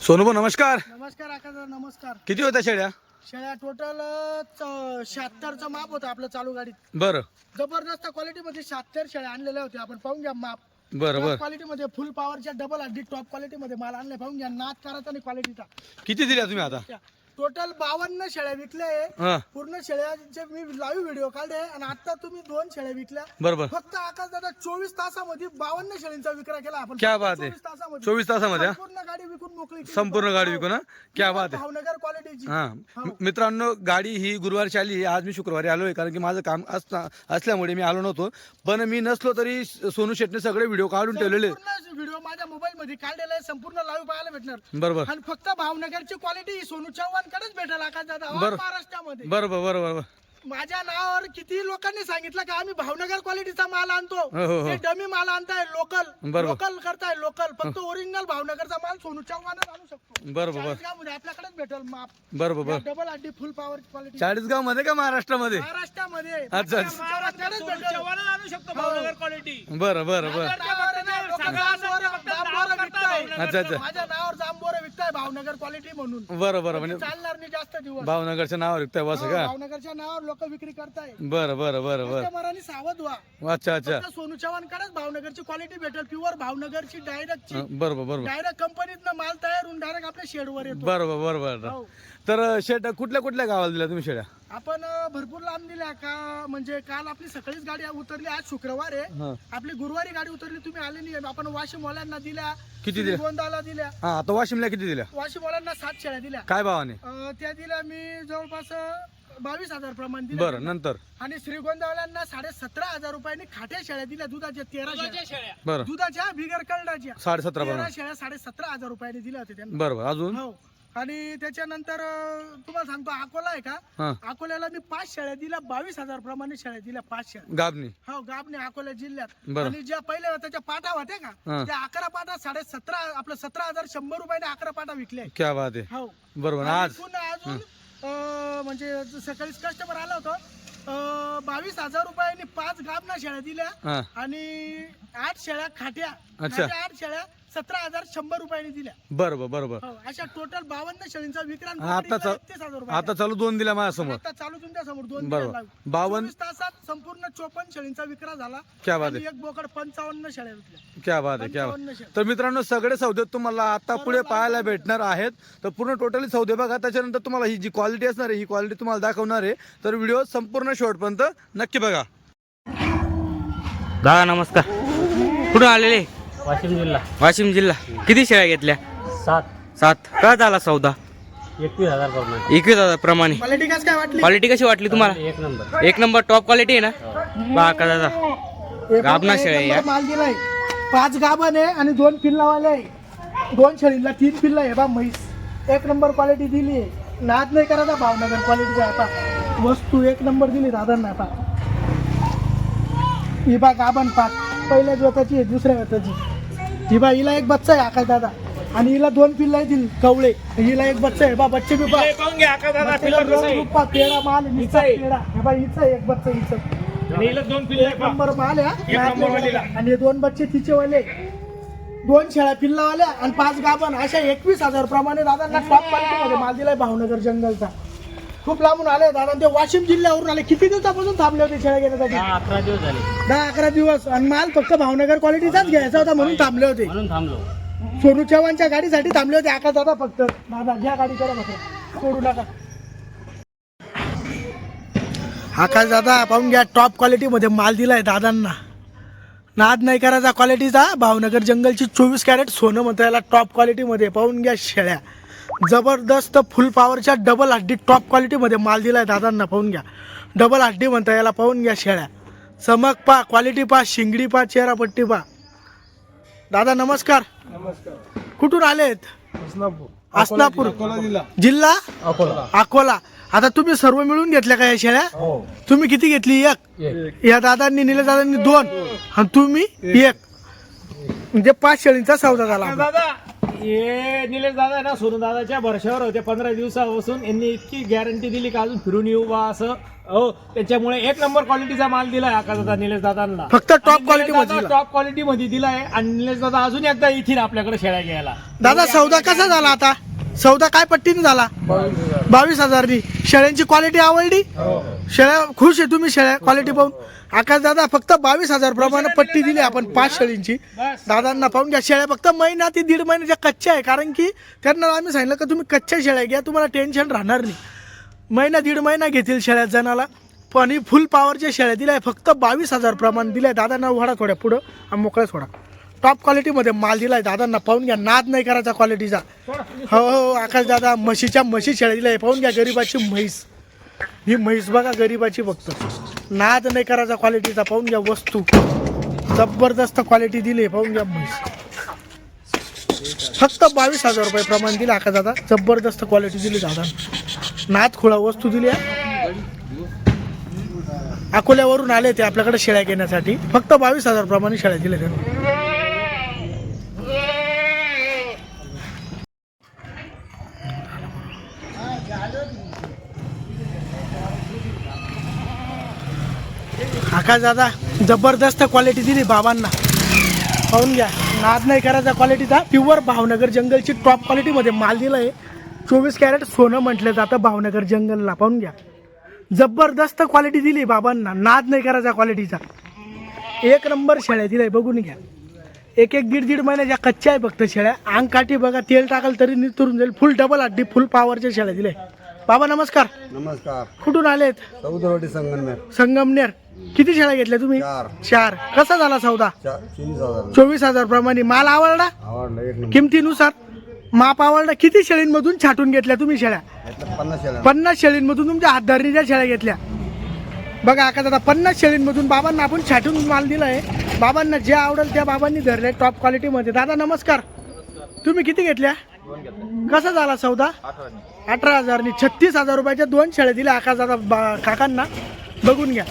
सोनूभाऊ नमस्कार. नमस्कार आकाश नमस्कार. किती होत्या शेळ्या? शेळ्या टोटल 76चं माप होतं आपलं चालू गाडीत. बरं जबरदस्त क्वालिटी मध्ये 76 शेळ्या आणलेल्या होत्या. आपण पाहून घ्या माप. बरं बरं. क्वालिटी मध्ये फुल पॉवरच्या डबल हड्डी टॉप क्वालिटी मध्ये माल आणले. पाहून घ्या नाद करायचा आणि क्वालिटीचा. किती दिल्या तुम्ही आता? टोटल 52 शेळ्या विकल्या आहे. हा पूर्ण शेळ्याचे मी लाईव्ह व्हिडिओ काढले आणि आता तुम्ही 2 शेळ्या विकल्या. बरोबर. फक्त आकाश दादा 24 तासामध्ये 52 शेळ्यांचा विक्रा केला आपण. क्या बात आहे. 24 तासामध्ये 24 तासामध्ये हा? पूर्ण गाडी विकून मोकळी केली. संपूर्ण गाडी विकून हा? क्या बात आहे. भावनगर क्वालिटीची. हा मित्रांनो, गाडी ही गुरुवारची आली. आज मी शुक्रवारी आलोय कारण की माझं काम असल्यामुळे मी आलो नव्हतो. पण मी नसलो तरी सोनू शेटने सगळे व्हिडिओ काढून ठेवलेले. व्हिडिओ माझ्या मोबाईल मध्ये काढलेला आहे. संपूर्ण लाईव्ह पाहायला भेटणार. बरोबर आणि फक्त भावनगरची क्वालिटी सोनू चव्हाण कडेच भेटेल आकाश दादा. बरं. महाराष्ट्रामध्ये बरोबर बरोबर. माझ्या नावावर किती लोकांनी सांगितलं की आम्ही भावनगर क्वालिटीचा माल आणतो. हो, हो. ते डमी माल आणताय लोकल. बरोबर. लोकल करताय लोकल. फक्त ओरिजिनल भावनगरचा माल सोनू चव्हाणच आणू शकतो. बरोबर. चाळीसगावमध्ये आपल्याकडेच भेटेल माप. बरोबर बरोबर. डबल हड्डी फुल पॉवर क्वालिटी. 40गाव मध्ये का महाराष्ट्रामध्ये? महाराष्ट्रामध्ये अच्छा, अच्छा. सोनू चव्हाणकडेच भेटेल. आणू शकतो भावनगर क्वालिटी. बरं बरं बरं. अच्छा, अच्छा. माझ्या नावावर जांबोरे विकताय भावनगर क्वालिटी म्हणून. बरं बरं. म्हणजे चालणार नाही जास्त दिवस. भावनगरच्या नावावर विकताय बस का? भावनगरच्या नावावर लोक विक्री करताय. बरं बरं बरं बरं. कस्टमरांनी सावध व्हा. अच्छा अच्छा. फक्त सोनू चव्हाणकडेच भावनगरची क्वालिटी भेटेल. प्युअर भावनगरची डायरेक्टची. बरोबर बरोबर. डायरेक्ट कंपनीतनं माल तयार होऊन डायरेक्ट आपल्या शेडवर येतो. बरोबर बरोबर. हो. तर शेट कुठल्या कुठल्या गावाला दिल्या तुम्ही शेळ्या? आपण भरपूर लांब दिल्या का. म्हणजे काल आपली सकाळीच गाडी उतरली. आज शुक्रवार आहे. हा. आपली गुरुवारी गाडी उतरली. तुम्ही आले नाही. आपण वाशिम वाल्यांना दिल्या. किती दिल्या? गोंदाला दिल्या. हा आता वाशिमला किती दिल्या? वाशिम वाल्यांना 7 शेळ्या दिल्या. काय भावाने? त्या दिल्या मी जवळपास 22,000 प्रमाण दिल्या. बरं नंतर? आणि श्रीगोंदावाल्यांना 17,500 रुपयाने खाट्या शेळ्या दिल्या. दुधाच्या 13 शेळ्या. शेळ्या. बरं दुधाच्या बिगर कलडाच्या 17.5 13 प्रमाणे. शेळ्या 17,500 रुपयाने दिल्या होत्या त्यांना. बरोबर. अजून? हो. आणि त्याच्यानंतर तुम्हाला सांगतो अकोला आहे का. हा अकोल्याला मी 5 शेळ्या दिल्या. 22,000 प्रमाणे शेळ्या दिल्या. 5 शेळ्या. गाबनी? हो गाबने अकोला जिल्ह्यात. बरं. आणि ज्या पहिल्या त्याच्या पाटा होत्या का हा. त्या 11 पाटा 17,500 आपलं 17,100 रुपयाने 11 पाटा विकले. क्या बात आहे. हो. बरोबर. आणि आज पुन्हा अजून म्हणजे सकाळीच कस्टमर आला होता. 22,000 रुपयांनी 5 गाबना शेळ्या दिल्या. हा आणि 8 शेळ्या खाट्या. अच्छा. 8 शेळ्या 17,100 रुपयांनी दिल्या. बरोबर बरोबर. हो. अशा टोटल 52 शेळींचा विक्रांत आता 31,000 रुपये. आता चालू 2 दिल्या माझ्यासमोर. आता चालू तुमच्या समोर 2 बरोबर. 52 24 तासात संपूर्ण 54 शेळींचा विक्रा झाला. क्या बात आणि आहे. एक बोकड 55 शेळ्या विकल्या. क्या बात आहे. क्या बात. 55 शेळ्या. तर मित्रांनो, सगळे सौदे तुम्हाला आता पुढे पाहायला भेटणार आहेत. तर पूर्ण टोटली सौदे बघा. त्याच्यानंतर तुम्हाला ही जी क्वालिटी असणार आहे ही क्वालिटी तुम्हाला दाखवणार आहे. तर व्हिडिओ संपूर्ण शेवटपर्यंत नक्की बघा. दादा नमस्कार. कुठून आलेले? वाशिम जिल्हा. वाशिम जिल्हा. किती शेळ्या घेतल्या? 7. काय झाला सौदा? 21,000 प्रमाणे. 21,000 प्रमाणे. क्वालिटी कसं काय वाटली? क्वालिटी कशी वाटली तुम्हाला? 1 नंबर. 1 नंबर टॉप क्वालिटी आहे ना? बा का दादा. एक गाभणा एक शेळ्या नंबर या. माल दिलाय. 5 गाभण आहे आणि 2 पिल्लावाले आहे. 2 शेळीला 3 पिल्ला आहे बा म्हैस. 1 नंबर क्वालिटी दिली आहे. नाद नाही करायचा भावनगर क्वालिटीचा आता वस्तू 1 नंबर दिली दादांना. आता ही बा गाभण 5 पहिल्या जोताची आहे. दुसऱ्या जोताची ही बा. हिला एक बच्चा आहे आकाश दादा. आणि हिला 2 पिल्ला येतील कवळे. हिला एक बच्चा आहे बा. बच्चे बी पा पाहून घ्या आका दादा. पेडा माल आहे, नुसता पेडा. हे बा हिचं एक बच्चा हिचं. आणि हिला 2 पिल्ले 1 नंबर माल आहे. एक नंबर वालीला. आणि 2 बच्चे तिचे वाले. 2 शेळ्या पिल्लावाल्या आणि 5 गाभण. अशा 21,000 प्रमाणे दादांना टॉप क्वालिटीमध्ये माल दिलाय भावनगर जंगलचा. खूप लांबून आले दादा. ते वाशिम जिल्ह्यावरून आले. किती दिवसापासून थांबले होते शेळ्या घेण्यासाठी? 11 दिवस झाले 10-11 दिवस. आणि माल फक्त भावनगर क्वालिटीचाच घ्यायचा होता म्हणून थांबले होते. म्हणून थांबलो. सोनू चव्हाणच्या गाडीसाठी थांबले होते आकाश दादा. फक्त दादा घ्या गाडी करा फक्त सोडू नका. आकाश दादा पाहून घ्या. टॉप क्वालिटीमध्ये माल दिलाय दादांना. नाद नाही करायचा क्वालिटीचा. भावनगर जंगलची 24 कॅरेट सोनं म्हणता याला. टॉप क्वालिटीमध्ये पाहून घ्या शेळ्या. जबरदस्त फुल पॉवरच्या डबल हड्डी टॉप क्वालिटीमध्ये माल दिलाय दादांना. पाहून घ्या. डबल हड्डी म्हणता याला. पाहून घ्या शेळ्या. चमक पा, क्वालिटी पा, शिंगडी पा, चेहरा पट्टी पा. दादा नमस्कार. नमस्कार. कुठून आलेत? अस्नापूर जिल्हा अकोला. अकोला. आता तुम्ही सर्व मिळून घेतल्या का या शेळ्या? हो. तुम्ही किती घेतली? 1. या दादांनी निलेश दादांनी 2 आणि तुम्ही 1. म्हणजे 5 शेळींचा सौदा झाला. दादा हे निलेश दादा आहे ना सोनू दादाच्या भरशावर होते 15 दिवसापासून. यांनी इतकी गॅरंटी दिली का अजून फिरून येऊ बा असं. हो त्याच्यामुळे एक नंबर क्वालिटीचा माल दिलाय आकाशदादा निलेश दादांना. फक्त top quality मध्ये दिला. टॉप क्वालिटी मध्ये दिलाय. आणि निलेश दादा अजून एकदा येतील आपल्याकडे शेळ्या घ्यायला. दादा सौदा कसा झाला आता? सौदा काय पट्टीने झाला? 22,000नी. शेळ्यांची क्वालिटी आवडली? शेळ्या खुश आहे तुम्ही शेळ्या क्वालिटी पाहून? आकाश दादा फक्त 22,000 प्रमाणे पट्टी दिली आपण 5 शेळींची. दादांना पाहून घ्या. शेळ्या फक्त महिना ते 1.5 महिन्याच्या कच्च्या आहे. कारण की त्यांना आम्ही सांगितलं का तुम्ही कच्च्या शेळ्या घ्या, तुम्हाला टेन्शन राहणार नाही. महिना 1.5 महिना घेतील शेळ्या जणाला. पण फुल पॉवरच्या शेळ्या दिल्या फक्त 22,000 प्रमाणे दिल्या. दादांना वाढा थोड्या पुढं आणि मोकळ्या सोडा. टॉप क्वालिटीमध्ये माल दिलाय दादांना. पाहून घ्या. नाद नाही करायचा क्वालिटीचा. हो हो आकाश दादा म्हशीच्या शेळ्या दिल्या. पाहून घ्या. गरीबाची म्हैस. ही म्हैस बघा गरीबाची. फक्त नाद नाही करायचा क्वालिटीचा. पाहून घ्या. वस्तू जबरदस्त क्वालिटी दिली. पाहून घ्या. म्हैस फक्त 22,000 रुपये प्रमाण दिलं आकाश दादा. जबरदस्त क्वालिटी दिली दादा. नाद खुळा वस्तू दिली. अकोल्यावरून आले ते आपल्याकडे शेळ्या घेण्यासाठी. फक्त 22,000 प्रमाणे शेळ्या दिल्या त्यांना. आकाश दादा जबरदस्त क्वालिटी दिली बाबांना. पाहून घ्या. नाद नाही करायचा क्वालिटीचा. प्युअर भावनगर जंगलची टॉप क्वालिटीमध्ये माल दिला आहे. 24 कॅरेट सोनं म्हटलं जातं भावनगर जंगलला. पाहून घ्या. जबरदस्त क्वालिटी दिली बाबांना. नाद नाही करायचा क्वालिटीचा. एक नंबर शेळ्या दिलाय. बघून घ्या. एक 1.5 महिन्याच्या कच्च्या आहे फक्त शेळ्या. अंग काठी बघा. तेल टाकाल तरी नितरून जाईल. फुल डबल अड्डी फुल पॉवरच्या शेळ्या दिले. बाबा नमस्कार. नमस्कार. कुठून आलेत? सौदरवाडी संगमनेर. संगमनेर. किती शेळ्या घेतल्या तुम्ही? 4. कसा झाला सौदा? 24,000 प्रमाणे. माल आवडला? आवडला एक नंबर. किमतीनुसार माप आवडला. किती शेळींमधून छाटून घेतल्या तुम्ही शेळ्या? 50 शेळींमधून तुमच्या हातधारीच्या शेळ्या घेतल्या. बघा आका दादा 50 शेळींमधून बाबांना आपण छाटून माल दिलाय. बाबांना जे आवडेल त्या बाबांनी धरले टॉप क्वालिटीमध्ये. दादा नमस्कार. तुम्ही किती घेतल्या? कसा झाला सौदा? 18,000नी. 36,000 रुपयाच्या 2 शेळ्या दिल्या आकाश दादा काकांना. बघून घ्या.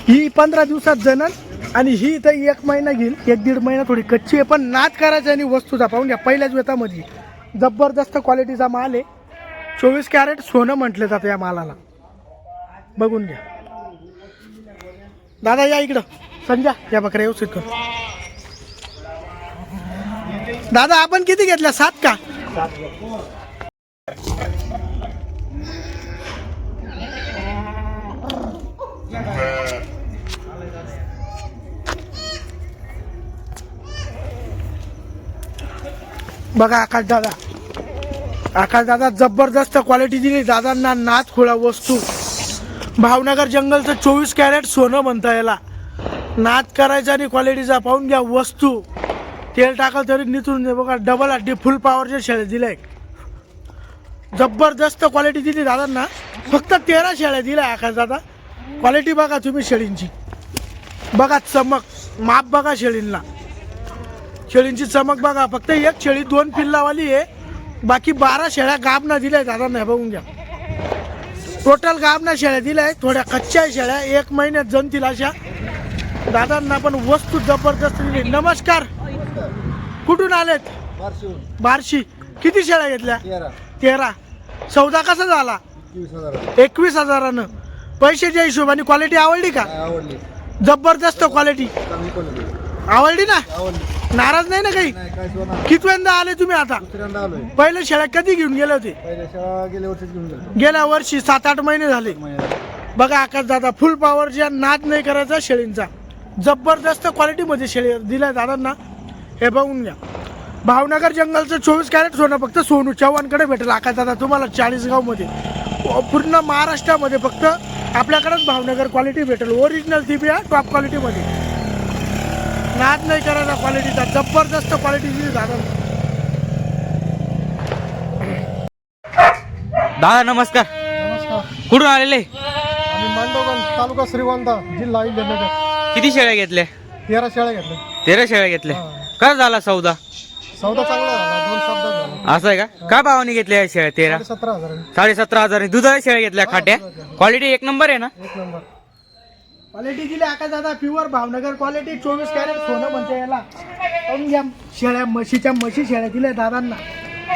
ही 15 दिवसात जनन आणि ही तर 1 महिना घेईल. 1.5 महिना थोडी कच्ची आहे पण नाद करायचा. आणि वस्तूचा पाहून घ्या. पहिल्याच वेतामध्ये जबरदस्त क्वालिटीचा माल आहे. 24 कॅरेट सोनं म्हटलं जातं या मालाला. बघून घ्या. दादा या इकडं. संजा या बकऱ्या व्यवस्थित कर. दादा आपण किती घेतल्या? 7 का? बघा आकाश दादा जबरदस्त क्वालिटी दिली दादांना. नाद खुळा वस्तू. भावनगर जंगलचं 24 कॅरेट सोनं म्हणता याला. नाद करायचा आणि क्वालिटीचा. पाहून घ्या. वस्तू तेल टाकाल तरी नितरून दे. बघा डबल अड्डी फुल पॉवरच्या शेळ्या दिल्या. जबरदस्त क्वालिटी दिली दादांना. फक्त 13 शेळ्या दिल्या आकाश दादा. क्वालिटी बघा तुम्ही शेळींची. बघा चमक. माप बघा शेळींना. शेळींची चमक बघा. फक्त एक शेळी 2 पिल्लावाली आहे. बाकी 12 शेळ्या गाबना दिल्या दादांना. बघून घ्या. टोटल गाबना शेळ्या दिल्या. थोड्या कच्च्या शेळ्या 1 महिन्यात जमतील अशा. दादांना पण वस्तू जबरदस्त दिली. नमस्कार. कुठून आलेत? बार्शी. किती शेळ्या घेतल्या? 13. सौदा कसा झाला? 21,000नं. पैशाच्या हिशोबाने क्वालिटी आवडली का? जबरदस्त क्वालिटी आवडली ना? नाराज नाही ना काही? कितव्यांदा आले तुम्ही आता? पहिले शेळ्या कधी घेऊन गेले होते? गेल्या वर्षी 7-8 महिने झाले. बघा आकाश दादा फुल पॉवरच्या. नाद नाही करायचा शेळींचा. जबरदस्त क्वालिटीमध्ये शेळी दिल्या दादांना. हे बघून घ्या. भावनगर जंगलचं 24 कॅरेट सोनं फक्त सोनू चव्हाणकडे भेटेल आकाश दादा तुम्हाला. 40गावमध्ये पूर्ण महाराष्ट्रामध्ये फक्त आपल्याकडेच भावनगर क्वालिटी भेटेल. ओरिजिनल तिबिया टॉप क्वालिटीमध्ये. नाद नाही करायचा क्वालिटीचा. जबरदस्त क्वालिटी दिली दादा. दादा नमस्कार. कुठून आलेले? मांडवगंज तालुका श्रीगोंदा जिल्हा अहिल्यानगर. किती शेळ्या घेतल्या? 13 शेळ्या घेतल्या. 13 शेळ्या घेतल्या. काय झाला सौदा? सौदा चांगला झाला. 2 शब्दात झाला. असं आहे का? काय भावाने घेतल्या या शेळ्या? 13. 17,000. 17,500. 17,500. दुधाच्या शेळ्या घेतल्या खाट्या. क्वालिटी 1 नंबर आहे ना? एक नंबर. एक नंबर. दादा नमस्कार. नमस्कार. कुठून आलेले? 13 क्वालिटी दिली आकाश दादा प्युअर भावनगर क्वालिटी 24 कॅरेट सोनं म्हणते याला. पाहून घ्या शेळ्या म्हशी शेळ्या दिल्या दादांना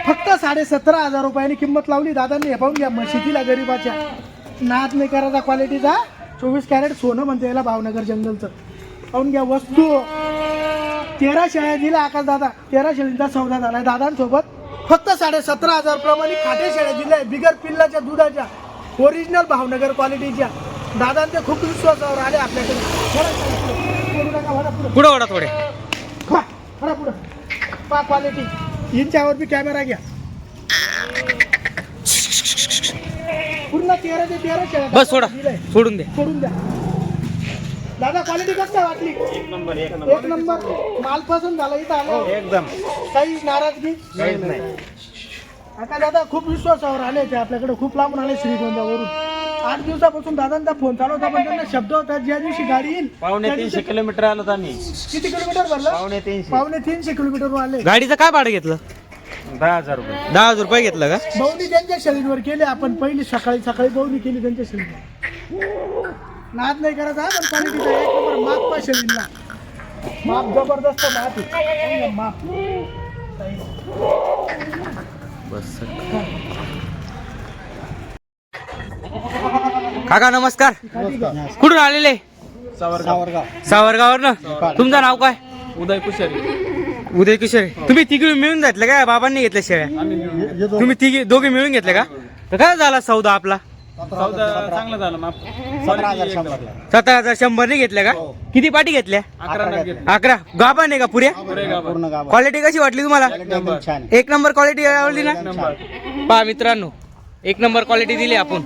फक्त 17,500 रुपयांनी किंमत लावली दादांनी. हे पाहून घ्या म्हशी दिल्या गरीबाच्या, नाद नाही करायचा क्वालिटीचा 24 कॅरेट सोनं म्हणते याला भावनगर जंगलचं. पाहून घ्या वस्तू 13 शेळ्या दिल्या आकाश दादा. 13 शेळींचा सौदा झालाय दादांसोबत. फक्त 17,500 प्रमाणे खाटे शेळ्या दिल्या बिगर पिल्लाच्या दुधाच्या ओरिजिनल भावनगर क्वालिटीच्या. दादांचे खूप विश्वासावर आले आपल्याकडे. पुढे ओढा थोडे. पुढं पा क्वालिटी इंच्यावर बी कॅमेरा घ्या. पूर्ण 13 ते 13 शेळ्या बस सोडा, सोडून दे. सोडून द्या दादा. क्वालिटी कसं वाटली? एक नंबर माल पसंत झाला इथं आलो एकदम. काही नाराजगी नाही. आता दादा खूप विश्वासावर आले ते आपल्याकडे. खूप लांबून आले श्रीगोंद्यावरून. 8 दिवसापासून दादांचा फोन चालू होता पण त्यांना शब्द होता ज्या दिवशी गाडी येईल 350 किलोमीटर आलो आम्ही. किती किलोमीटर भरलं? 350 किलोमीटर आले. गाडीचं काय भाडं घेतलं? 10,000 रुपये. 10,000 रुपये घेतलं का? बहुनी त्यांच्या शरीरवर केले आपण. पहिली सकाळी बहुनी केली त्यांच्या शरीरवर. नाद नाही करायचा पण क्वालिटीचा एक नंबर माप पा शरीरला. माप जबरदस्त माप आहे. माप बस. काका नमस्कार. कुठून आलेले? सावरगावर ना. तुमचं नाव काय? उदय कुशरी. उदय किशोर. तुम्ही तिघी मिळून घेतले का? बाबांनी घेतल्या शेळ्या? तुम्ही दोघे मिळून घेतले का? तर काय झाला सौदा आपला? सौदा चांगला झाला. माप 17,100 ने घेतल्या का? किती पाटी घेतल्या? 11. गाभा नाही का पुऱ्या? क्वालिटी कशी वाटली तुम्हाला? एक नंबर क्वालिटी आवडली ना? पहा मित्रांनो, एक नंबर क्वालिटी दिली आपण.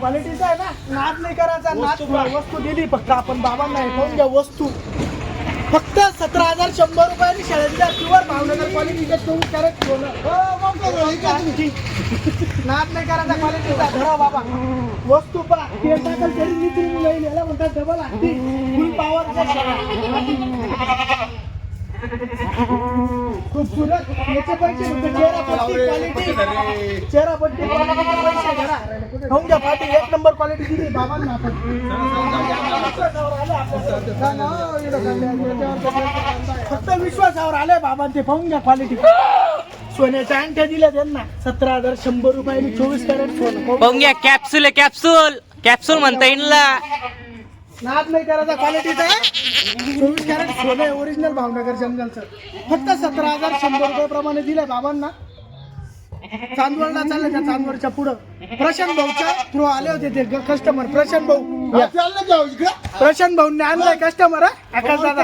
क्वालिटीचा आहे ना. नाद नाही करायचा. नाद वस्तू दिली फक्त आपण बाबांना. पाहून घ्या वस्तू फक्त 17,100 रुपयांनी शेळ्या दिल्या प्युअर भावनगर क्वालिटीच्या 24 कॅरेट सोनं. नाद नाही करायचा क्वालिटीचा. धरा बाबा वस्तू पहा. तेल टाकल तरी निघून येईल. याला म्हणतात डबल हत्ती फुल पॉवरच्या शेळ्या. खूपसूरत याचे पैसे चेहरापट्टी क्वालिटीचे पैसे धरा. खाऊन घ्या पाठी. एक नंबर क्वालिटी दिली बाबांना आपण. फक्त विश्वासावर आले बाबांचे. पाहून घ्या क्वालिटी. सोन्याच्या अंगठ्या दिल्या त्यांना 17,100 रुपयांनी 24 कॅरेट सोनं. पाहून घ्या. कॅप्सूल आहे, कॅप्सूल म्हणता येईल ना. नाद नाही करायचा क्वालिटीचा 24 कॅरेट सोनं आहे ओरिजिनल भावनगर जंगलचं. फक्त 17,100 रुपये प्रमाणे दिले बाबांना. चांदवडला चालले त्या चांदवडच्या पुढं प्रशांत भाऊच्या थ्रू आले होते ते कस्टमर. प्रशांत भाऊने आणलाय कस्टमर आकाश दादा.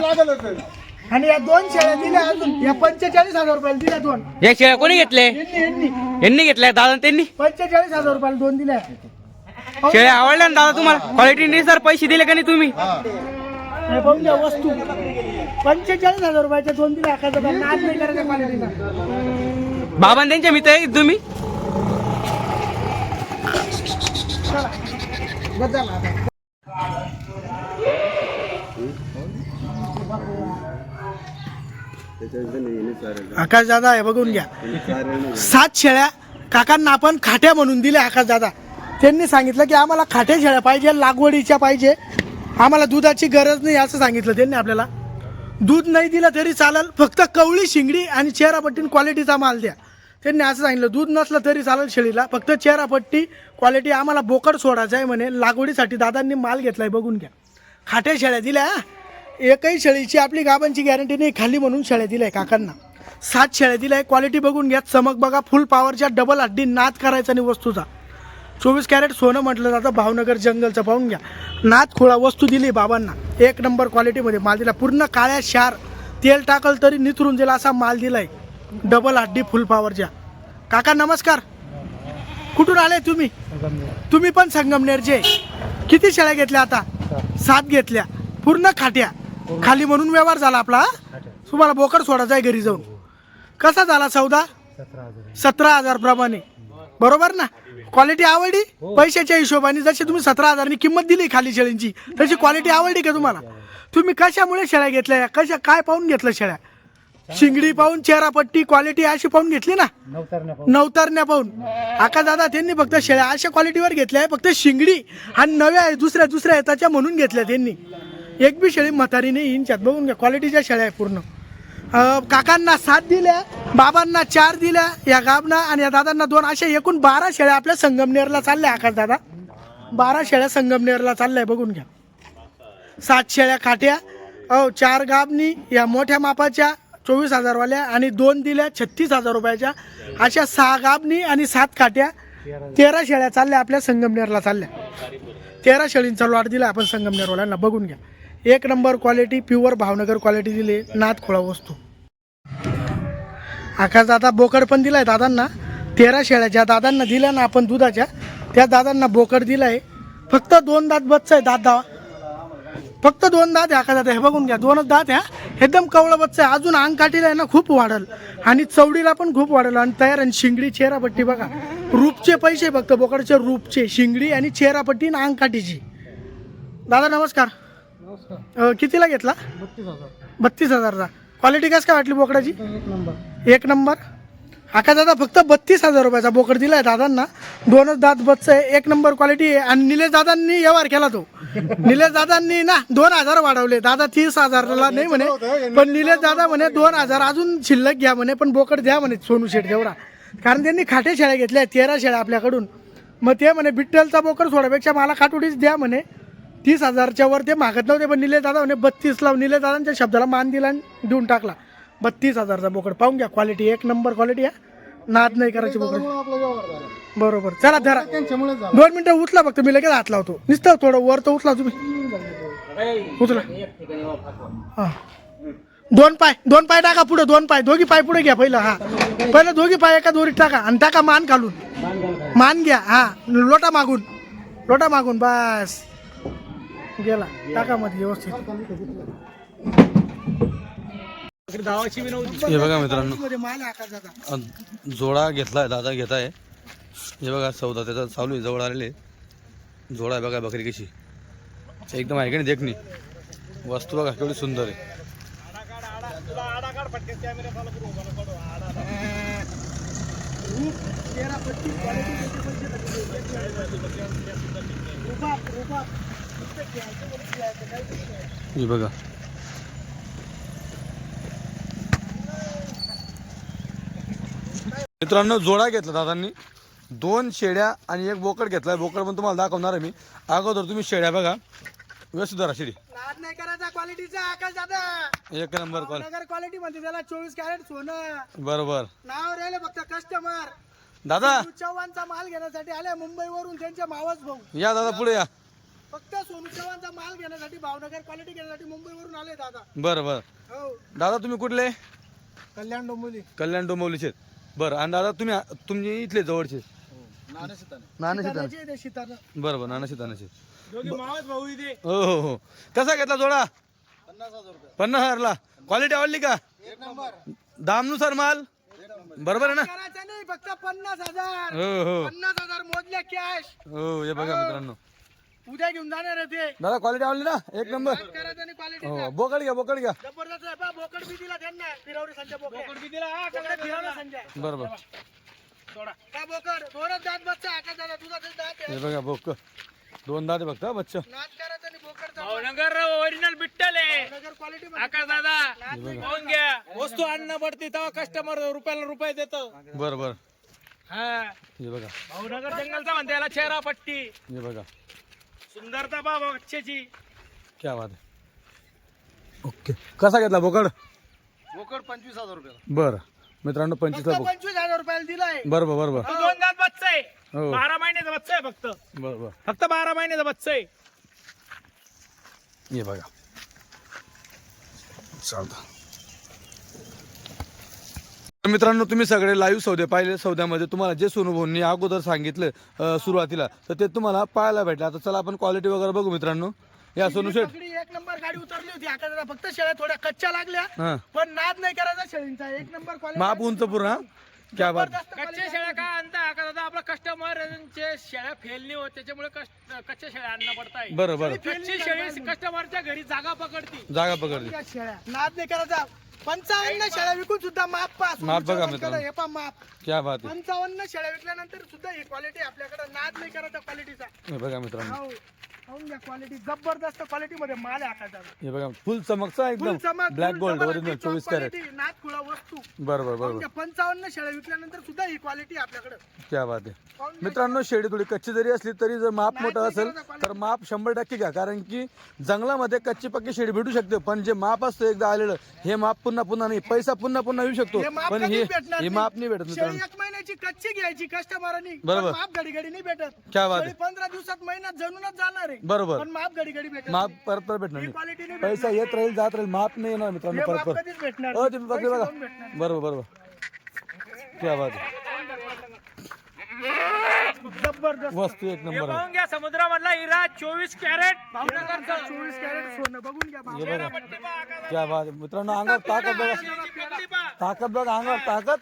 आणि या 2 शेळ्या दिल्या अजून. या 45,000 रुपयाला दिल्या 2. या शेळ्या कोणी घेतले? यांनी घेतल्या दादा. त्यांनी 45,000 रुपयाला 2 दिल्या. शेळ्या आवडल्या ना दादा तुम्हाला? क्वालिटी सर पैसे दिले का नाही तुम्ही? हे पाहून घ्या वस्तू 45,000 रुपयाच्या 2 दिल्या आकाश दादा. नाद नाही करायचा क्वालिटीचा. बाबा त्यांच्या मित्र आहे तुम्ही? आकाश दादा हे बघून घ्या. 7 शेळ्या काकांना आपण खाट्या म्हणून दिल्या आकाश दादा. त्यांनी सांगितलं की आम्हाला खाट्या शेळ्या पाहिजे, लागवडीच्या पाहिजे, आम्हाला दुधाची गरज नाही असं सांगितलं त्यांनी आपल्याला. दूध नाही दिलं तरी चालेल, फक्त कवळी शिंगडी आणि चेहरापट्टी क्वालिटीचा माल द्या. त्यांनी असं सांगितलं. दूध नसलं तरी चालेल शेळीला, फक्त चेहरापट्टी क्वालिटी आम्हाला बोकड सोडायचं आहे म्हणे. लागवडीसाठी दादांनी माल घेतलाय बघून घ्या. खाट्या शेळ्या दिल्या. एकही शेळीची आपली गाबांची गॅरंटी नाही खाली म्हणून शेळ्या दिल्या काकांना. 7 शेळ्या दिल्या. क्वालिटी बघून घ्या. चमक बघा. फुल पॉवरच्या डबल हड्डी. नाद करायचा नाही वस्तूचा. 24 कॅरेट सोनं म्हटलं जातं भावनगर जंगलचं. पाहून घ्या. नाद खोळा वस्तू दिली बाबांना. एक नंबर क्वालिटीमध्ये माल दिला. पूर्ण काळ्या शार तेल टाकल तरी निथरून दिला असा माल दिलाय. डबल हड्डी फुल पॉवरच्या. काका नमस्कार. कुठून आले तुम्ही? तुम्ही पण संगमनेरचे. किती शेळ्या घेतल्या आता? 7 घेतल्या. पूर्ण खाट्या. खाली म्हणून व्यवहार झाला आपला. तुम्हाला बोकड सोडायचा आहे घरी जाऊन. कसा झाला सौदा? 17,000 प्रमाणे. बरोबर ना? क्वालिटी आवडली? पैशाच्या हिशोबाने जशी तुम्ही 17,000 किंमत दिली खाली शेळींची तशी क्वालिटी आवडली का तुम्हाला? तुम्ही कशामुळे शेळ्या घेतल्या? काय पाहून घेतलं शेळ्या? शिंगडी पाहून, चेहरापट्टी, क्वालिटी अशी पाहून घेतली ना, नवतारण्या पाहून. आकाश दादा त्यांनी फक्त शेळ्या अशा क्वालिटीवर घेतल्या आहे, फक्त शिंगडी आणि नव्या आहे दुसऱ्या येताच्या म्हणून घेतल्या त्यांनी. एक बी शेळी म्हातारी नाही इंचात, बघून घ्या क्वालिटीच्या शेळ्या आहे पूर्ण. काकांना 7 दिल्या, बाबांना 4 दिल्या या गाबना, आणि या दादांना 2, अशा एकूण 12 शेळ्या आपल्या संगमनेरला चालल्या. आकाश दादा 12 शेळ्या संगमनेरला चालल्या, बघून घ्या. 7 शेळ्या काट्या, 4 गाबनी या मोठ्या मापाच्या 24,000 वाल्या, आणि 2 दिल्या 36,000 रुपयाच्या. अशा 6 गाबनी आणि 7 काट्या, 13 शेळ्या चालल्या आपल्या संगमनेरला चालल्या. 13 शेळींचा लॉट दिला आपण संगमनेरवाल्यांना, बघून घ्या. 1 number quality, pure Bhavnagar quality दिली, नाद खोळा वस्तू. आकाश दादा बोकड पण दिलाय दादांना. 13 शेळ्या ज्या दादांना दिल्या ना आपण दुधाच्या, त्या दादांना बोकड दिलाय. फक्त 2 दात बच्चा आहे, दात दावा फक्त 2 दात आहे आकाश दादा, हे बघून घ्या. 2च दात ह्या, एकदम कवळं बच्चा आहे. अजून अंग काठीला आहे ना खूप वाढल, आणि चवडीला पण खूप वाढल, आणि तयार. आणि शिंगडी चेहरापट्टी बघा, रूपचे पैसे फक्त बोकडचे, रूपचे शिंगडी आणि चेहरापट्टी आणि अंग काठीची. दादा नमस्कार. कितीला घेतला? 32,000चा. क्वालिटी कसं काय वाटली बोकडाची? 1 नंबर. आकाश दादा फक्त 32,000 रुपयाचा बोकड दिलाय दादांना. 2च दात बच्चा आहे, 1 नंबर क्वालिटी आहे. आणि निलेश दादांनी व्यवहार केला तो. निलेश दादांनी ना 2,000 वाढवले. दादा 30,000ला नाही म्हणे, पण निलेश दादा म्हणे 2,000 अजून शिल्लक घ्या म्हणे, पण बोकड द्या म्हणे सोनू शेठ देवरा. कारण त्यांनी खाटे शेळ्या घेतल्या 13 शेळ्या आपल्याकडून. मग ते म्हणे बिट्टलचा बोकड सोडापेक्षा मला खाटोडीच द्या म्हणे. 30,000च्या वर ते मागत नव्हते, पण निलेश दादा म्हणे 32ला. निलेश दादांच्या शब्दाला मान दिला आणि देऊन टाकला. 32,000चा बोकड पाहून घ्या. क्वालिटी 1 नंबर क्वालिटी आहे, नाद नाही करायची बोकड. बरोबर. चला धरा, 2 मिनिटं उचला फक्त, मी लगेच हात लावतो. नुसतं थोडं वर तर उचला तुम्ही, उचला. हां 2 पाय टाका पुढे, 2 पाय, दोघी पाय पुढे घ्या पहिलं. हा पहिलं दोघी पाय एका दोरीत टाका, आणि टाका मान घालून, मान घ्या. हा लोटा मागून बस गेला. टाका मध्ये व्यवस्थित. हे बघा मित्रांनो, जोडा घेतलाय दादा, घेत आहे. हे बघा सौदा त्याचा चालू आहे, जवळ आलेले. जोडा आहे बघा, बकरी कशी एकदम आहे की नाही देखणी. वस्तू बघा केवढी सुंदर आहे. हे बघा मित्रांनो, जोडा घेतला दादांनी. 2 शेळ्या आणि 1 बोकड घेतलाय. बोकड पण तुम्हाला दाखवणार आहे मी. अगोदर तुम्ही शेळ्या बघा, व्यवस्थित धरा शेळी. नाद नाही करायचा क्वालिटीचा आकाश दादा. 1 नंबर क्वालिटी म्हणते त्याला, 24 कॅरेट सोनं. बरोबर. नाव राहिले फक्त कस्टमर. दादा चव्हाणचा माल घेण्यासाठी आले मुंबईवरून, त्यांचे मावस भाऊ. या दादा पुढे या. फक्त सोनू चव्हाणचा माल घेण्यासाठी, भावनगर क्वालिटी घेण्यासाठी मुंबईवरून आले दादा. बरं बरं. हो, दादा तुम्ही कुठले? कल्याण डोंबिवली. कल्याण डोंबिवलीचे. बरं. आणि दादा तुम्ही इथले जवळचे? नानाची ते शिताना. बरोबर, नानाशे. दोघी मावस भाऊ इथे. हो हो हो. कसा घेतला जोडा? 50,000ला. क्वालिटी आवडली का? दामनुसार माल बरोबर आहे ना? करायचं नाही, फक्त 50,000. हो हो 50,000 मोजल्या कॅश. हो. हे बघा मित्रांनो, उद्या घेऊन जाणार आहे ते. दादा क्वालिटी आवडली ना? 1 नंबर. करायचं नाही क्वालिटी. हो. बोकड घ्या. जबरदस्त आहे बा. बोकड बी दिला त्यांना, फिरवरी संजय बोकड बी दिला. हा, बोकड फिरवला संजय. बरोबर. का बोकड 2च दात बच्चा आकाश दादा, दुधाचं दात आहे. हे बघा बोक 2 दात बघता बच्चा. नाद करायचं नाही बोकडचा. भावनगर ओरिजिनल बिट्टल आहे. नगर क्वालिटी आकाश दादा पाहून घ्या. वस्तू आणणं पडते तेव्हा कस्टमर रुपयाला रुपये देतो. बरोबर. हा, हे बघा. भावनगर जंगलचा म्हणते याला चेहरा पट्टी. हे बघा सुंदरता बाबा बच्चेची. क्या बात आहे. ओके. कसा घेतला बोकड? बोकड 25,000 रुपये. बरं मित्रांनो, 25ला बोकड. 25,000 रुपयाला दिलाय. बरोबर. 2 दात बच्चा आहे. हो. 12 महिन्याचा बच्चा आहे फक्त. बरोबर. 12 महिन्याचा बच्चा आहे. हे बघा चालतं. मित्रांनो, तुम्ही सगळे लाईव्ह सौदे पाहिले. सौद्यामध्ये तुम्हाला जे सोनू भाऊंनी अगोदर सांगितलं सुरुवातीला, तर ते तुम्हाला पाहायला भेटलं. आता चला आपण क्वालिटी वगैरे बघू मित्रांनो. या सोनू शेठ. पकडी 1 नंबर गाडी उतरली होती आकाश दादा. फक्त शेळ्या थोड्या कच्च्या लागल्या, हा. पण नाद नाही करायचा शेळींचा. 1 नंबर क्वालिटी. माप उंच पूर्ण. क्या बात. कच्च्या शेळ्या का आणता का दादा? आपला कस्टमरचे शेळ्या फेल नाही होत, त्याच्यामुळे कच्च्या शेळ्या आणणं पडताय. बरं बरं. कच्ची शेळी कस्टमरच्या घरी जागा पकडती. जागा पकडली. या शेळ्या नाद नाही करायचा. 55 शेळ्या विकून सुद्धा माप पास. माप बघा मित्रांनो. हे पहा माप. क्या बात आहे. 55 शेळ्या विकल्यानंतर सुद्धा ही क्वालिटी आपल्याकडे. नाद नाही करायचा क्वालिटीचा. हे बघा मित्रांनो. हो पाहून घ्या क्वालिटी, जबरदस्त क्वालिटी मध्ये माल आहे आकाशाचा. हे बघा फुल चमकचा एकदम ब्लॅक गोल्ड ओरिजिनल 24 कॅरेट. नाद खुळा वस्तू. बरोबर बरोबर. 55 शेळ्या विकल्यानंतर सुद्धा ही क्वालिटी आपल्याकडे. क्या बात आहे. मित्रांनो शेळी थोडी कच्ची जरी असली तरी जर माप मोठं असेल तर माप 100% घ्या, कारण की जंगलामध्ये कच्ची पक्की शेळी भेटू शकते, पण जे माप असतं एकदा आलेलं हे माप पुन्हा पुन्हा नाही. पैसा पुन्हा पुन्हा येऊ शकतो, हे माप पण कधीच भेटणार हे नाही. माप नाही भेटत शेळी मित्रांनो. 1 महिन्याची कच्ची घ्यायची कस्टमरांनी. बरोबर. पण माप घडी घडी नाही भेटत. क्या बात आहे. शेळी 15 दिवसात महिन्यात जणूनच जाणार आहे. बरोबर. पण माप घडी घडी भेटत माप नाही. परत परत भेटणार ही नाही. क्वालिटी नाही पैसा येत राहील जात राहील, माप नाही येणार मित्रांनो हे परत माप परत. कधीच भेटणार हो नाही. तुम्ही बघले पैसे बघा. देऊन भेटणार. बरोबर बरोबर. क्या बात आहे. जबरदस्त वस्तू एक हे नंबर आहे. पाहून घ्या, समुद्रामधला हिरा 24 कॅरेट भावनगरचा. 24 कॅरेट सोनं बघून घ्या भाव. हे बघा क्या बात आहे. मित्रांनो अंगावर ताकद बघा. पगडी पहा. ताकद बघा अंगावर ताकद.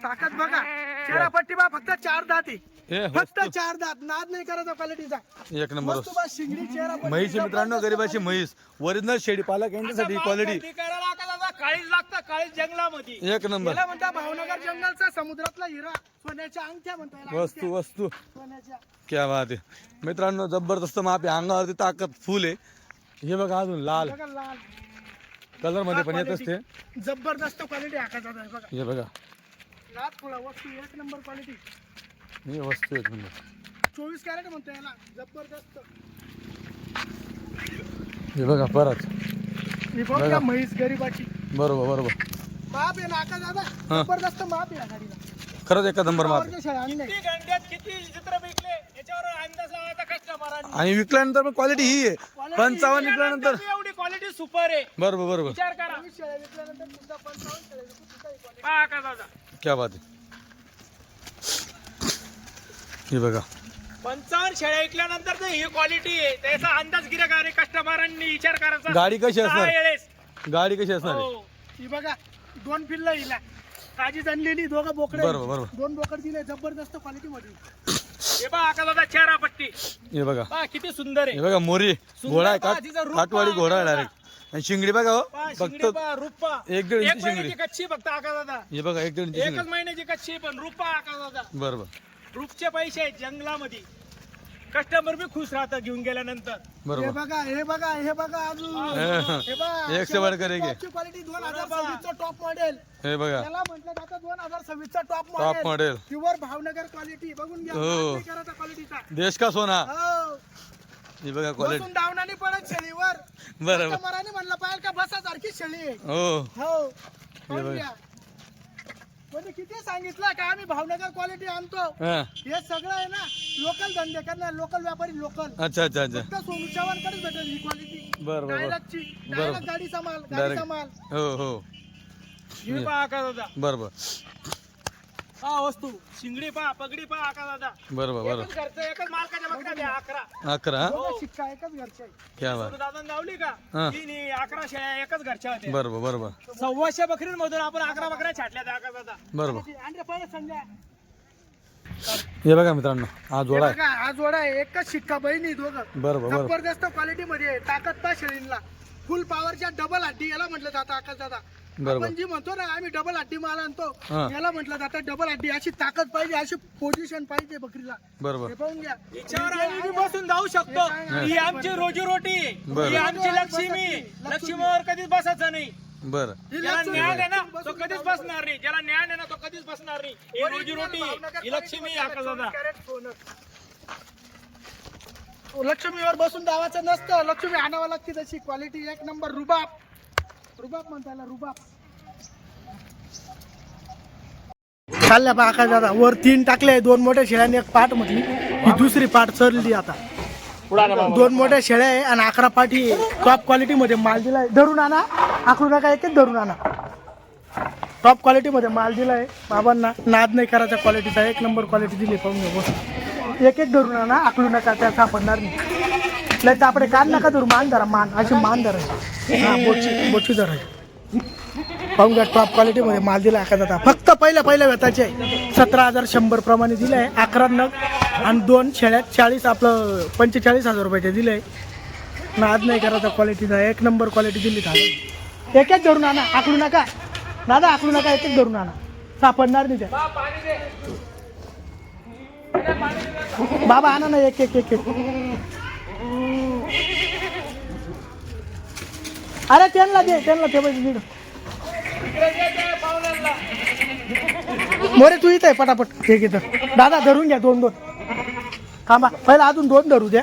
ताकद बघा. चेहरा पट्टी बा फक्त 4 दात आहे. हे फक्त 4 दात. नाद नाही करायचा क्वालिटीचा. एक नंबर वस्तू बा शिंगडी चेहरा पट्टी. म्हैस आहे मित्रांनो, गरीबाची म्हैस ओरिजिनल शेळी पालक यांच्यासाठी क्वालिटी खरेदी करायला का दादा? काळीज लागतं, काळीज जंगलामध्ये. एक नंबर. याला म्हणता भावनगर जंगलचा समुद्रातला हिरा. सोन्याच्या अंगठ्या म्हणता याला. वस्तू वस्तू सोन्याच्या. क्या बात आहे. मित्रांनो जबरदस्त माप आहे, अंगावरती ताकद फुल आहे. हे बघा अजून लाल बघा लाल. कलर मध्ये पण येत असते. जबरदस्त क्वालिटी आकाशात आहे बघा. हे बघा लाल फुला वस्तू एक नंबर क्वालिटी. ही वस्तू एक नंबर. 24 कॅरेट म्हणतो याला. जबरदस्त. हे बघा परत. ही बघा म्हैस गरीबाची. बरोबर बरोबर. माप आहे ना आकाश दादा. जबरदस्त माप आहे या गाडीला. खरंच एका नंबर माप आहे. आवडते शेळ्या आणले. किती गंड्यात किती चित्र विकले याच्यावर अंदाज लावायचा कस्टमरांनी. आणि विकल्यानंतर पण क्वालिटी ही आहे. 55 विकल्यानंतर एवढी क्वालिटी सुपर आहे. बरोबर बरोबर. विचार करा. 24 शेळ्या विकल्यानंतर सुद्धा 55 शेळ्या विकून सुद्धा ही quality. पहा का दादा, क्या बात आहे. हे बघा 55 शेळ्या विकल्यानंतर तर ही क्वालिटी आहे. त्याचा अंदाज गिराकारे कस्टमरांनी विचार करायचा. गाडी कशी असणार? 6 वेळेस. गाडी कशी असणार आहे? हो. ही बघा 2 पिल्लं हिला. ताजी आणलेली 2 बोकडे. बरोबर बरोबर. 2 बोकड दिले जबरदस्त क्वालिटी मध्ये. हे पहा का दादा, चेहरा पट्टी हे बघा. पहा किती सुंदर आहे. हे बघा मोरी घोडा आहे, पहा, तिचं रूप काठवाडी पहा, घोडा आहे दादा. डायरेक्ट. आणि शिंगडी बघा हो पहा, फक्त शिंगडी पहा, रूप पहा. 1-1.5 इंची एक शिंगडी. महिन्याची कच्ची फक्त आका दादा. हे बघा 1-1.5 इंची एकच शिंगडी. महिन्याची कच्ची, पण रूप पहा आका दादा. बरोबर रूपचे पैसे आहेत जंगलामध्ये. कस्टमर बी खुश राहतात घेऊन गेल्यानंतर. हे बरोबर. बघा हे बघा हे बघा अजून. हे हे बघा एक से बढ़कर एक आहे. क्वालिटी 2026 चा टॉप मॉडेल. हे बघा त्याला म्हटलं जातं 2026 चा top top model. Pure Bhavnagar quality बघून घ्या. हो. नाद करायचा क्वालिटीचा. देश का सोना. हो. हे बघा क्वालिटी. बसून डावनाने पडत शेळीवर. बरोबर. कस्टमरांनी म्हणलं पाहिजे का बसासारखी शेळी आहे. हो हो. बघा. बघून घ्या. म्हणजे किती सांगितलं का आम्ही भावनगर क्वालिटी आणतो. हा. हे सगळं आहे ना लोकल धंदे करणार, लोकल व्यापारी लोकल. अच्छा अच्छा अच्छा. फक्त सोनुच्यावरकडेच भेटेल ही क्वालिटी. बरोबर बरोबर. डायरेक्टची बरोबर. डायरेक्ट गाडीचा माल, गाडीचा डायरेक्ट. माल. हो हो ही पहा आका दादा. बरोबर हा वस्तू शिंगडी पहा, पगडी पहा आका दादा. बरोबर बरोबर. एकच घरचं, एकच मालकाच्या बघा द्या 11. 11 हा? दोघं शिक्का एकच घरचे आहे. क्या बात. दादा लावली का हा. तिने 11 शेळ्या एकच घरच्या होत्या. बरोबर बरोबर 1,200 बकरींमधून आपण 11 बकऱ्या छाटल्या त्या आका दादा. बरोबर. आणि पहिले संध्या हे बघा मित्रांनो हा जोडा आहे. बघा हा जोडा आहे. एकच शिक्का बहिणी दोघं. बरोबर बरोबर. जबरदस्त क्वालिटी मध्ये आहे. ताकद पा शेळींना. फुल पॉवरच्या डबल हड्डी याला म्हटलं जातं आकाश दादा. बरोबर. आपण जी म्हणतो ना आम्ही डबल हड्डी माल आणतो हा. याला म्हटलं जातं डबल हड्डी. अशी ताकद पाहिजे, अशी पोझिशन पाहिजे बकरीला. बरोबर हे पाहून घ्या. हिच्यावर आम्ही बी बसून जाऊ शकतो. ही आमची रोजीरोटी, बरं. ही आमची लक्ष्मी. लक्ष्मीवर कधीच बसायचं नाही. बरं ही ज्याला लक्ष्मी ज्ञान आहे ना बसून तो कधीच बसणार नाही. ज्याला ज्ञान आहे ना तो कधीच बसणार नाही. ही रोजीरोटी, ही लक्ष्मी आका दादा. लक्ष्मीवर बसून दावाचं नसतं. लक्ष्मी आणावं लागते तशी क्वालिटी एक नंबर. रुबाब रुबाब म्हणता याला रुबाब. चालल्या बा आकाश दादा. वर 3 टाकले, 2 मोठ्या शेळ्याने एक पाठ म्हटली. ही दुसरी पाठ चरली आता. 2 मोठ्या शेळ्या आहे आणि 11 पाठी टॉप क्वालिटी मध्ये माल दिलाय. धरून आणा, आखरू नका, एकच धरून आणा. टॉप क्वालिटी मध्ये माल दिलाय बाबांना. नाद नाही करायचा क्वालिटीचा. एक नंबर क्वालिटी दिली पाहून घ्या. एक धरून आणा, आखलू नका, त्या सापडणार नाही. लय आपले कान नका धरू. मान धरा, मान अशी मान धरा. हा बोची धरायची. पाहून घ्या टॉप क्वालिटीमध्ये माल दिला आकाश दादा. फक्त पहिल्या वेताचे 17,100 प्रमाणे दिले आहे. 11 नग आणि 2 शेळ्यात 40 आपलं 45,000 रुपयाचे दिले आहे. नाद नाही करायचा क्वालिटीचा, एक नंबर क्वालिटी दिली दादा. एक धरून आणा, आकडू नका दादा, आकडू नका, एक धरून आणा, सापडणार नाही त्या. बाबा आणा ना एक एक एक एक. अरे त्यांना दे, त्यांना ते पाहिजे दीड. मोरे तू इथं आहे पटापट. ठीक आहे तर दादा धरून घ्या 2-2. थांबा पहिला अजून 2 धरू द्या.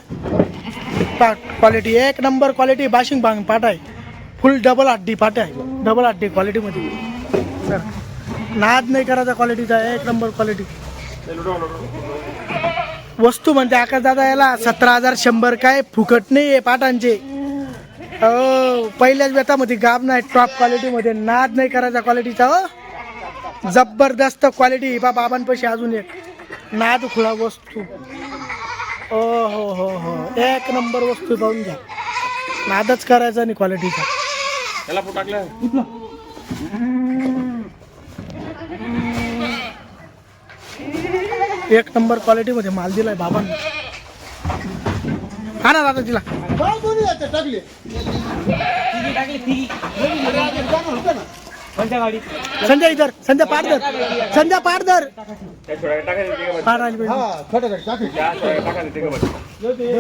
क्वालिटी एक नंबर क्वालिटी. बाशिंग बांग पाट आहे, फुल डबल हड्डी पाट आहे, डबल हड्डी क्वालिटीमध्ये. सर नाद नाही करायचा क्वालिटीचा, एक नंबर क्वालिटी. वस्तू म्हणते आकाश दादा याला 17,100 काय फुकट नाही आहे पाटांचे. पहिल्याच बेतामध्ये गाब नाही, टॉप क्वालिटीमध्ये. नाद नाही करायचा क्वालिटीचा. जबरदस्त क्वालिटी. बाबांपाशी अजून एक नाद खुळा वस्तू. हो हो हो हो, एक नंबर वस्तू पाहून घ्या. नादच करायचा नाही क्वालिटीचा. एक नंबर क्वालिटीमध्ये माल दिलाय बाबांनी. हा ना दादा तिला संजय इधर, संजय पारदर, संजय पारदर.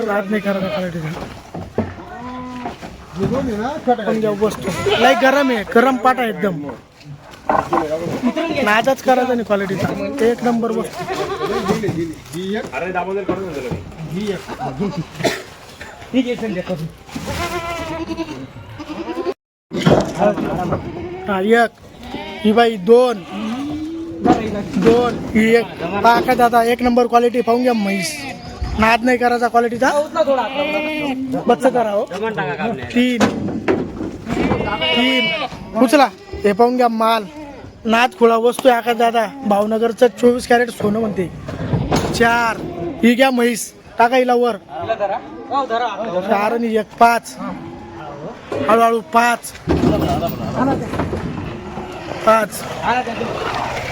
रात नाही करायचा क्वालिटीचा. वस्तू लय गरम आहे, गरम पाट आहे एकदम. नादच करायचा नाही क्वालिटीचा, एक नंबर वस्तू. हा एक, ही बाई 2 ही एक. पाका दादा एक नंबर क्वालिटी पाहून घ्या. म्हैस नाद नाही करायचा क्वालिटीचा. बच्च करा हो. 3 उचला. हे पाहून घ्या माल. नाद खुळा वस्तू आहे आकाश दादा. भावनगरचं 24 कॅरेट सोनं म्हणते. 4 ही घ्या म्हैस. टाका हिला वर. 4 आणि 1 5. हळूहळू 5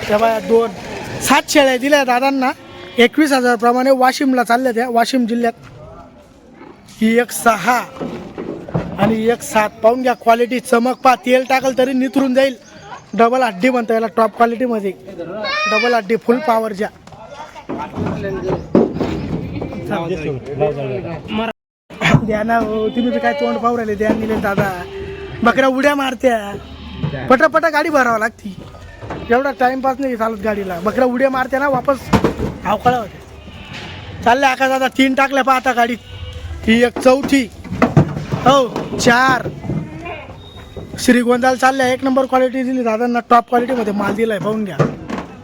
त्या बाया 2. 7 शेळ्या दिल्या दादांना 21,000 प्रमाणे. वाशिमला चालल्या त्या, वाशिम जिल्ह्यात. ही 1 6 आणि 1 7. पाहून घ्या क्वालिटी. चमक पा. तेल टाकल तरी नितरून जाईल. डबल हड्डी म्हणता याला टॉप क्वालिटीमध्ये. डबल हड्डी फुल पॉवरच्या. द्या ना हो, तुम्ही काय तोंड पाहू राहिले. द्या निले दादा. बकऱ्या उड्या मारत्या, पटापटा गाडी भरावं लागती. एवढा टाइमपास नाही चालत गाडीला. बकऱ्या उड्या मारत्या ना, वापस अवकाळा होते. चालल्या आकाश दादा. 3 टाकल्या पाहता गाडीत. ही 1 4थी हो. 4 श्रीगोंदाला चालल्या. एक नंबर क्वालिटी दिली दादांना. टॉप क्वालिटीमध्ये माल दिलाय पाहून घ्या.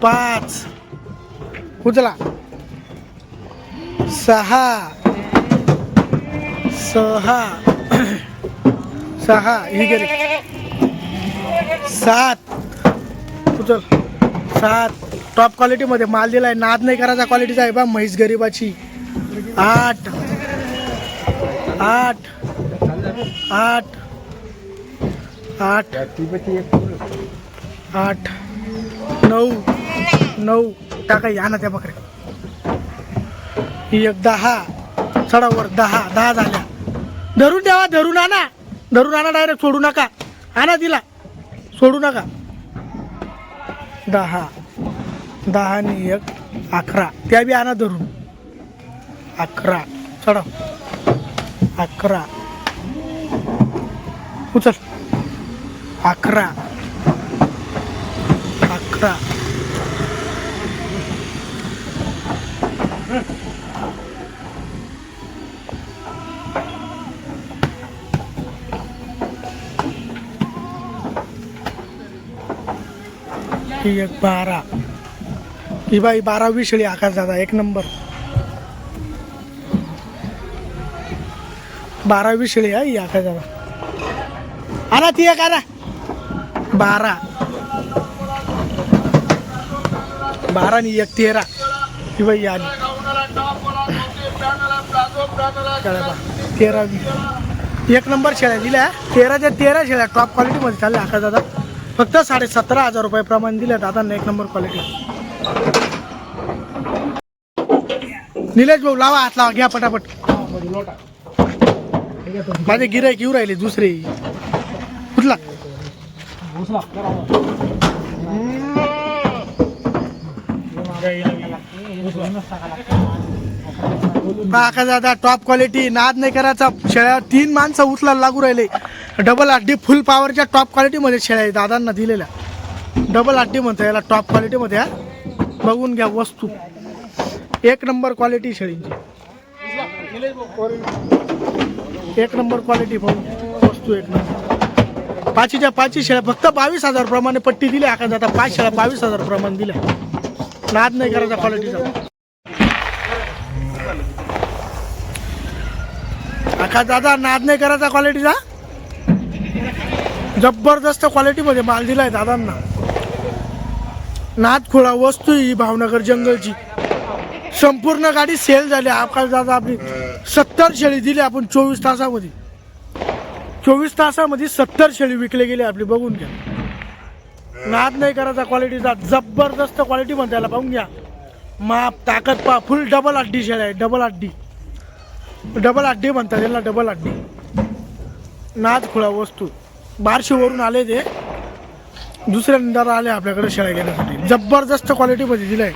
5 उचला. 6 ही गेली. 7 उचल. 7 टॉप क्वालिटीमध्ये माल दिलाय. नाद नाही करायचा क्वालिटीचा आहे बा. म्हैस गरीबाची. 8 8 8 8 8 9 टाका. या ना त्या बकऱ्या. ही 1 10. चढावर 10 झाल्या. धरून ठेवा, धरून आणा, धरून आणा. डायरेक्ट सोडू नका. आणा तिला, सोडू नका. 10 आणि 1 11. त्या बी आणा धरून. 11 चढाव. 11 उचल. 11 ही 1 12. ही बाई 12वी शेळी आकाश दादा. एक नंबर 12वी शेळी आहे ही आकाश दादा. आणा ती एक आणा. 12 आणि 1 13. ही बाई आली. 13वी. एक नंबर शेळ्या दिल्या. 13च्या 13 शेळ्या टॉप क्वालिटीमध्ये चालल्या आकाश दादा. फक्त 17,500 रुपये प्रमाण दिले दादांना. एक नंबर क्वालिटी. निलेश भाऊ लावा, हात लावा, घ्या पटापट. माझे गिराईक येऊ राहिले दुसरे. कुठला काका दादा टॉप क्वालिटी. नाद नाही करायचा. शेळ्या 3 माणसं उचलायला लागू राहिले. डबल हड्डी फुल पॉवरच्या टॉप क्वालिटीमध्ये शेळ्या आहे दादांना दिलेल्या. डबल हड्डी म्हणता याला टॉप क्वालिटीमध्ये. बघून घ्या वस्तू. एक नंबर क्वालिटी शेळींची. एक नंबर क्वालिटी पाहून वस्तू. एक नंबर. पाचीच्या 5 शेळ्या फक्त 22,000 प्रमाणे पट्टी दिली. आका दादा 5 शेळ्या 22,000 प्रमाणे दिल्या. नाद नाही करायचा क्वालिटीचा. आका दादा नाद नाही करायचा क्वालिटीचा. जबरदस्त क्वालिटीमध्ये माल दिलाय दादांना. नाद खुळा वस्तू ही भावनगर जंगलची. संपूर्ण गाडी सेल झाली. आकाश दादा आपली 70 शेळी दिली आपण 24 तासामध्ये. 24 तासामध्ये 70 शेळी विकले गेले आपली. बघून घ्या. नाद नाही करायचा क्वालिटीचा. जबरदस्त क्वालिटी म्हणता याला. पाहून घ्या. माप ताकद पा. फुल डबल हड्डी शेळ्या आहे. डबल हड्डी. डबल हड्डी म्हणतात याला. डबल हड्डी. नाद खुळा वस्तू. बार्शीवरून आले ते. दुसऱ्यांदा आले आपल्याकडे शेळ्या घेण्यासाठी. जबरदस्त क्वालिटीमध्ये दिलाय.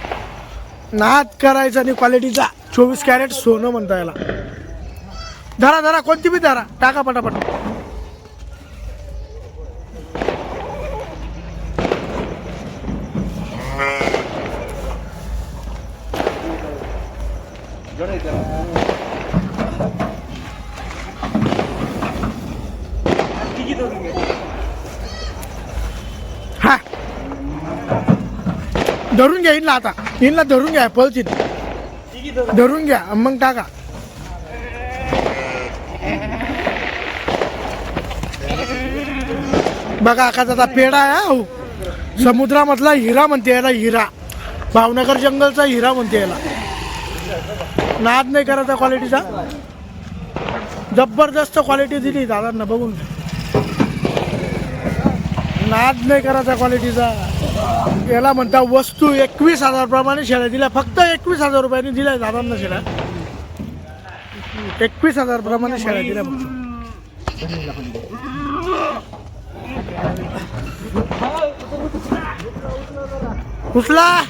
नाद करायचा आणि क्वालिटीचा. 24 कॅरेट सोनं म्हणता याला. धरा धरा, कोणती बी धरा. टाका पटापट. हा धरून घ्या इनला. आता इनला धरून घ्या. पळतील धरून घ्या मग टाका. बघा आकाशाचा पेढा आहे. हो समुद्रामधला हिरा म्हणते याला. हिरा. भावनगर जंगलचा हिरा म्हणते याला. नाद नाही करायचा क्वालिटीचा. जबरदस्त क्वालिटी दिली दादांना. बघून नाद नाही करायचा क्वालिटीचा. याला म्हणता वस्तू. 21,000 प्रमाणे शेळ्या दिल्या. फक्त 21,000 रुपयांनी दिल्या दादांना शेळ्या. 21,000 प्रमाणे शेळ्या दिल्या फक्त. उचला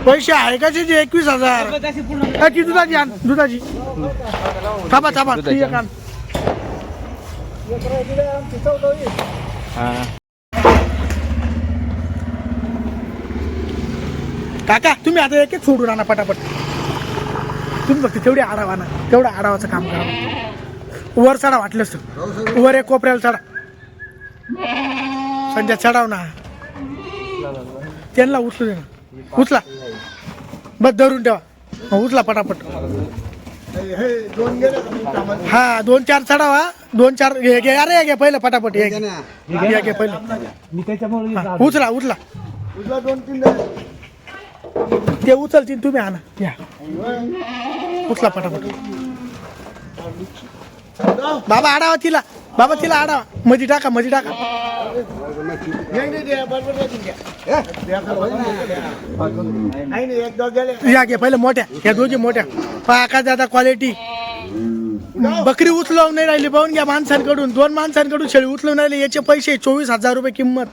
पैसे आहे का तिचे 21,000. ती दुधाची आण. दुधाची थांबा थांबा. ती एक आण. काका तुम्ही आता एक एक सोडून आणा पटापट. तुम्ही फक्त तेवढी आढावा ना. तेवढं आढावाचं काम करा. वर चढा वाटलंच तर. वर एक कोपऱ्याला चढा. संध्या चढाव ना. त्यांना उचलू दे ना. उचला बस. धरून ठेवा. उचला पटापट. हा 2-4 चढावा. 2-4 घे. अरे घे पहिलं पटापट. घे पहिलं. उचला उचला. ते उचलतील. तुम्ही आणा. या उचला पटापट. बाबा आडावा तिला. बाबा तिला आडावा. मध्ये टाका. मध्ये टाका. या घे पहिलं मोठ्या. ह्या दोघी मोठ्या. आकाश दादा क्वालिटी. बकरी उचलवून नाही राहिली. पाहून घ्या माणसांकडून. 2 माणसांकडून शेळी उचलून राहिली. याचे पैसे 24,000 रुपये किंमत.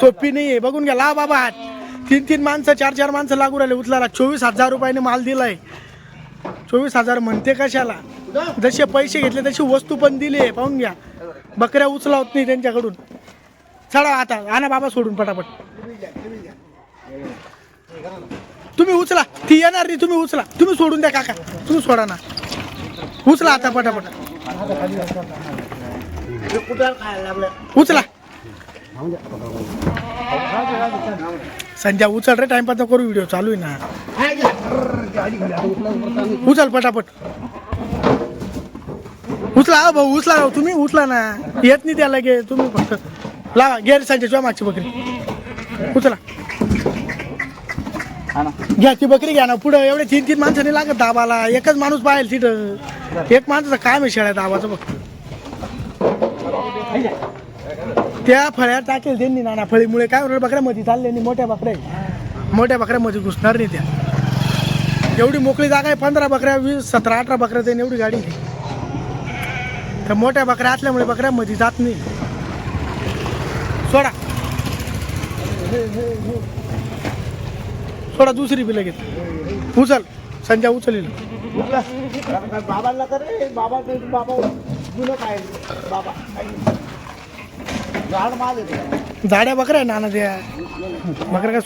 सोपी नाहीये. बघून घ्या. ला बाबा हात. 3-3 माणसं 4-4 माणसं लागू राहिले उचलायला. 24,000 रुपयाने माल दिलाय. 24,000 म्हणते कशाला. जसे पैसे घेतले तशी वस्तू पण दिली. पाहून घ्या. बकऱ्या उचलावत नाही त्यांच्याकडून. चढा आता. आणा बाबा सोडून पटापट. तुम्ही उचला. ती येणार नाही. तुम्ही उचला. तुम्ही सोडून द्या काका. तुम्ही सोडा ना. उचला आता पटापट. उचला. संध्या उचल रे. टाइमपास करू. व्हिडिओ चालू आहे ना. उचल पटापट. उचला भाऊ. उचला भाऊ. तुम्ही उचला ना. येत नाही त्याला. घे तुम्ही फक्त लावा. घे संजय मागची बकरी. उचला. घ्या ती बकरी. घ्या ना. पुढे एवढे 3-3 माणसांनी लागत दाबाला. एकच माणूस पाहिजे तिथं. एक माणसाचं काम आहे शेळ्या दाबाचं फक्त. त्या फळ्या टाकेल त्यांनी नाना फळीमुळे काय होणार बकऱ्यामध्ये चालले नाही मोठ्या बकऱ्यामध्ये घुसणार नाही त्या एवढी मोकळी जागा आहे 15 बकऱ्या 20 17 18 बकऱ्या जाईन एवढी गाडी आहे. तर मोठ्या बकऱ्या असल्यामुळे बकऱ्यामध्ये जात नाही सोडा सोडा दुसरी बी लगेच उचल संजय उचल बाबांना तर बाबा जुनं काय बाबा झाड माल येते झाड्या बकऱ्या आहे नाना त्या बकऱ्या काय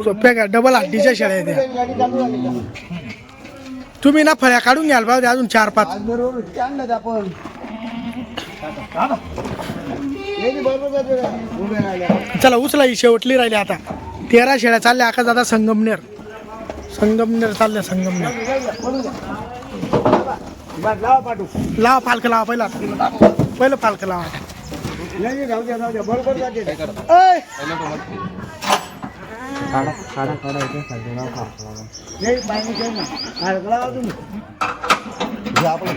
सोप्या का डबल हड्डीच्या शेळ्या आहे त्या गाडी चालू झाली का तुम्ही ना फळ्या काढून घ्याल पाहिजे अजून 4-5 बरोबर आणलं आपण बरोबर उभे राहिले चला उचला ही शेवटली राहिली आता 13 शेळ्या चालल्या आकाश दादा संगमनेर चालल्या संगमनेर लावा पाठवू लावा पालखं लावा पहिलं पालखं लावा नाही जाऊ द्या बरोबर जाते नाही पाणी काही ना लावा तुम्ही आपलं